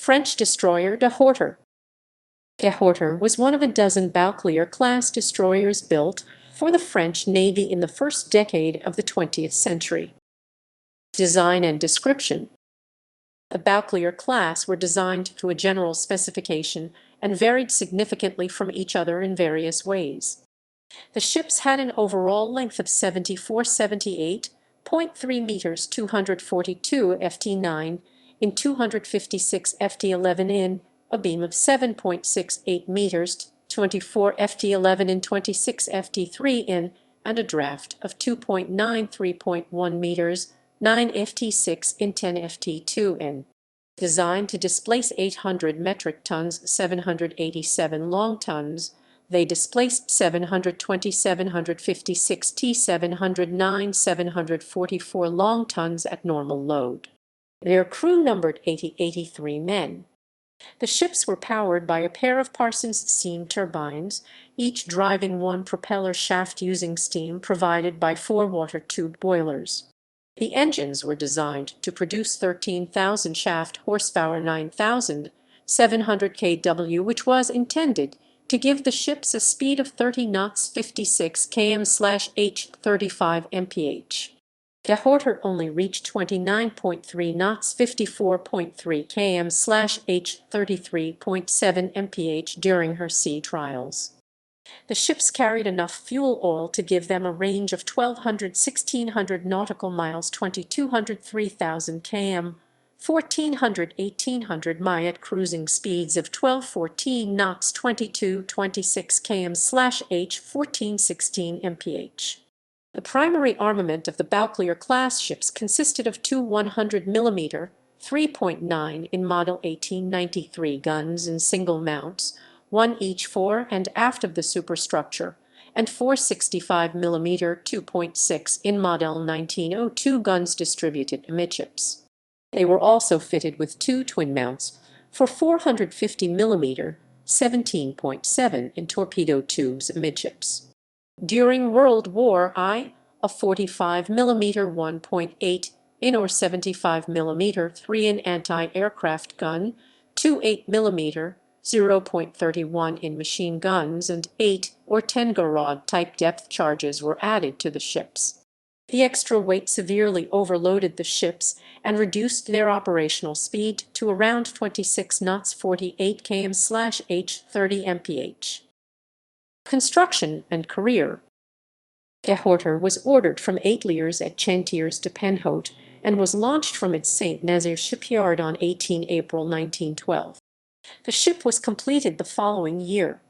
French destroyer Dehorter. Dehorter was one of a dozen Bouclier-class destroyers built for the French Navy in the first decade of the 20th century. Design and description. The Bouclier-class were designed to a general specification and varied significantly from each other in various ways. The ships had an overall length of 74-78.3 meters, 242 ft9 in 256 ft11 in, a beam of 7.68 meters, 24 ft11 in 26 ft3 in, and a draft of 2.93.1 meters, 9 ft6 in 10 ft2 in. Designed to displace 800 metric tons, 787 long tons, they displaced 720, 756 t, 709, 744 long tons at normal load. Their crew numbered 83 men. The ships were powered by a pair of Parsons steam turbines, each driving one propeller shaft using steam provided by 4 water tube boilers. The engines were designed to produce 13,000 shaft horsepower, 9,700 kW, which was intended to give the ships a speed of 30 knots, 56 km/h, 35 mph. Dehorter only reached 29.3 knots, 54.3 km/h, 33.7 mph during her sea trials. The ships carried enough fuel oil to give them a range of 1,200–1,600 nautical miles, 2,200 3,000 km, 1,400–1,800 mi at cruising speeds of 12–14 knots, 22–26 km/h, 14–16 mph. The primary armament of the Bouclier-class ships consisted of two 100mm, 3.9 in model 1893 guns in single mounts, one each fore and aft of the superstructure, and four 65mm 2.6 in model 1902 guns distributed amidships. They were also fitted with two twin mounts for 450mm 17.7 in torpedo tubes amidships. During World War I, a 45mm 1.8 in or 75mm 3 in anti-aircraft gun, two 8mm 0.31 in machine guns, and 8 or 10 Garrod-type depth charges were added to the ships. The extra weight severely overloaded the ships and reduced their operational speed to around 26 knots, 48 km/h, 30 mph. Construction and career. Dehorter was ordered from Ateliers at Chantiers de Penhaut and was launched from its Saint-Nazaire shipyard on 18 April 1912. The ship was completed the following year.